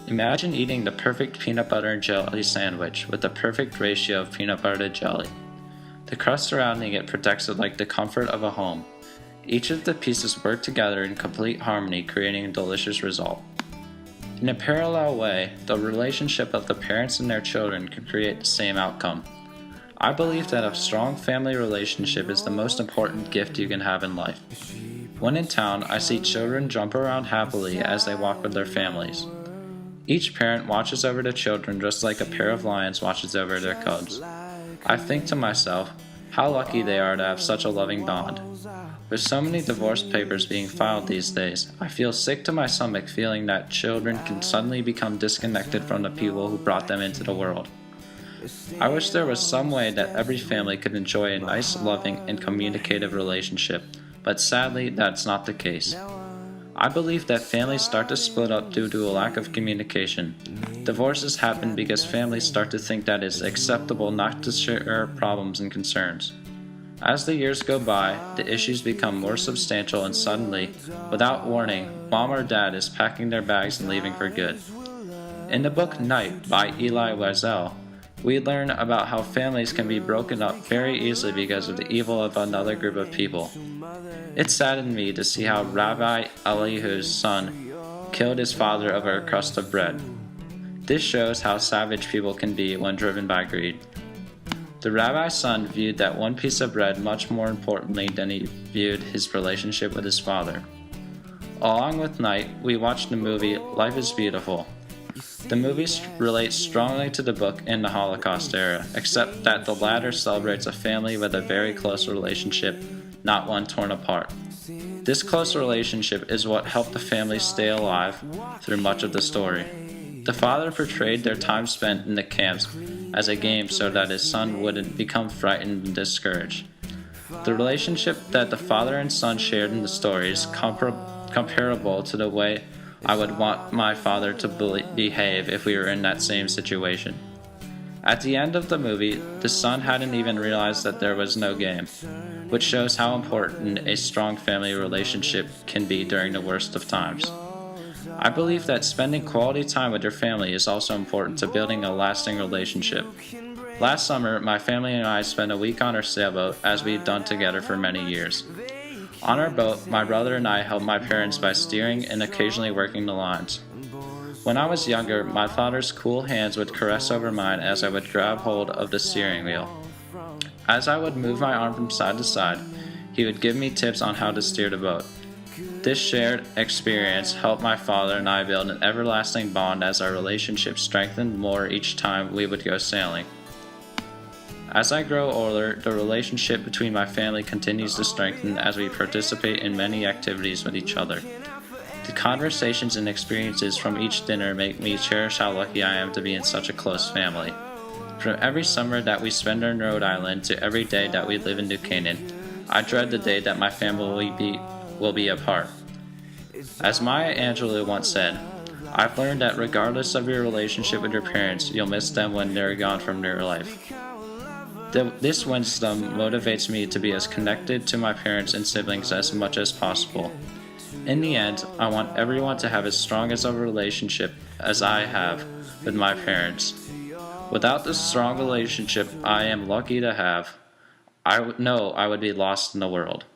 Imagine eating the perfect peanut butter and jelly sandwich with the perfect ratio of peanut butter to jelly. The crust surrounding it protects it like the comfort of a home. Each of the pieces work together in complete harmony, creating a delicious result. In a parallel way, the relationship of the parents and their children can create the same outcome. I believe that a strong family relationship is the most important gift you can have in life. When in town, I see children jump around happily as they walk with their families. Each parent watches over the children just like a pair of lions watches over their cubs. I think to myself, how lucky they are to have such a loving bond. With so many divorce papers being filed these days, I feel sick to my stomach feeling that children can suddenly become disconnected from the people who brought them into the world. I wish there was some way that every family could enjoy a nice, loving, and communicative relationship, but sadly that's not the case. I believe that families start to split up due to a lack of communication. Divorces happen because families start to think that it's acceptable not to share problems and concerns. As the years go by, the issues become more substantial and suddenly, without warning, mom or dad is packing their bags and leaving for good. In the book Night by Elie Wiesel, we learn about how families can be broken up very easily because of the evil of another group of people. It saddened me to see how Rabbi Elihu's son killed his father over a crust of bread. This shows how savage people can be when driven by greed. The rabbi's son viewed that one piece of bread much more importantly than he viewed his relationship with his father. Along with Night, we watched the movie Life is Beautiful. The movie relates strongly to the book in the Holocaust era, except that the latter celebrates a family with a very close relationship, not one torn apart. This close relationship is what helped the family stay alive through much of the story. The father portrayed their time spent in the camps as a game so that his son wouldn't become frightened and discouraged. The relationship that the father and son shared in the story is comparable to the way I would want my father to behave if we were in that same situation. At the end of the movie, the son hadn't even realized that there was no game, which shows how important a strong family relationship can be during the worst of times. I believe that spending quality time with your family is also important to building a lasting relationship. Last summer, my family and I spent a week on our sailboat as we've done together for many years. On our boat, my brother and I helped my parents by steering and occasionally working the lines. When I was younger, my father's cool hands would caress over mine as I would grab hold of the steering wheel. As I would move my arm from side to side, he would give me tips on how to steer the boat. This shared experience helped my father and I build an everlasting bond as our relationship strengthened more each time we would go sailing. As I grow older, the relationship between my family continues to strengthen as we participate in many activities with each other. The conversations and experiences from each dinner make me cherish how lucky I am to be in such a close family. From every summer that we spend in Rhode Island to every day that we live in New Canaan, I dread the day that my family will be apart. As Maya Angelou once said, I've learned that regardless of your relationship with your parents, you'll miss them when they're gone from your life. This wisdom motivates me to be as connected to my parents and siblings as much as possible. In the end, I want everyone to have as strong as a relationship as I have with my parents. Without the strong relationship I am lucky to have, I know I would be lost in the world.